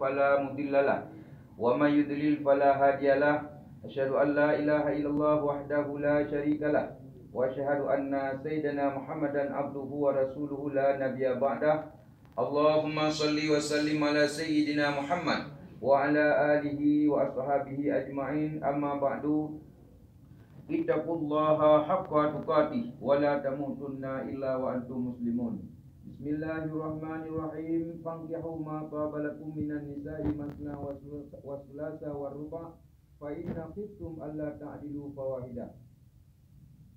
فلا مضل له ومن يضلل فلا هادي له أشهد أن لا إله إلا الله وحده لا شريك له وأشهد أن سيدنا محمدا عبده ورسوله لا نبي بعده اللهم صل وسلم على سيدنا محمد وعلى آله وأصحابه أجمعين أما بعد ittaqullaha haqqa tuqatih wa la tamutunna illa wa antum muslimun. Bismillahirrahmanirrahim. Fankihu ma taba lakum minan nisa'i masna wa thulatha wa ruba' fa inna khiftum alla ta'dilu fawahida.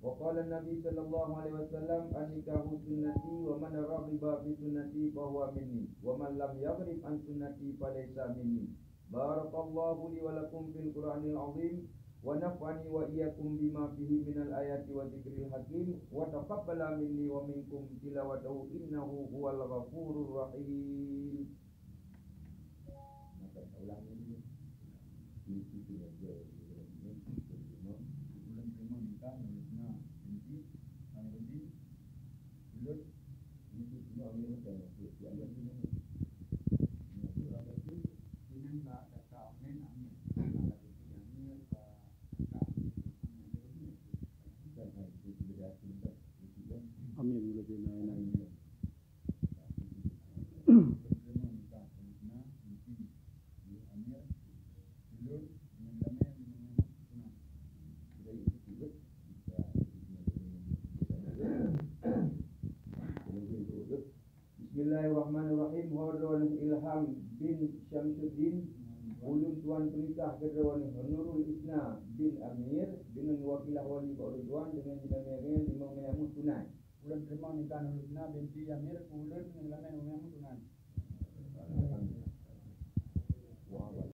Wa qala an-nabi sallallahu alaihi wasallam an-nikahu sunnati wa man raghiba fi sunnati fa huwa minni wa man lam yaghrib an sunnati fa laysa minni. Barakallahu li wa lakum fil Qur'anil 'azim wa naf'ani wa iyyakum bima fihi minal ayati wa dzikril hakim wa taqabbala minni wa minkum tilawatahu innahu huwal ghafurur rahim. Maka ulang ini itu aja. Bulan terima nikah nulisna nanti nanti bulan itu semua ini kan ada ini ini tak kata amin amin. Amin lebih naik. Bismillahirrahmanirrahim. Hordon Ilham bin Syamsuddin, ulun tuan penikah Kedrawani Nurul Isna bin Amir dengan wakilah wali Pak Ridwan dengan jenazahnya Imam Mayamun tunai. Ulun terima nikah Nurul Isna binti Amir ulun dengan Imam Mayamun tunai.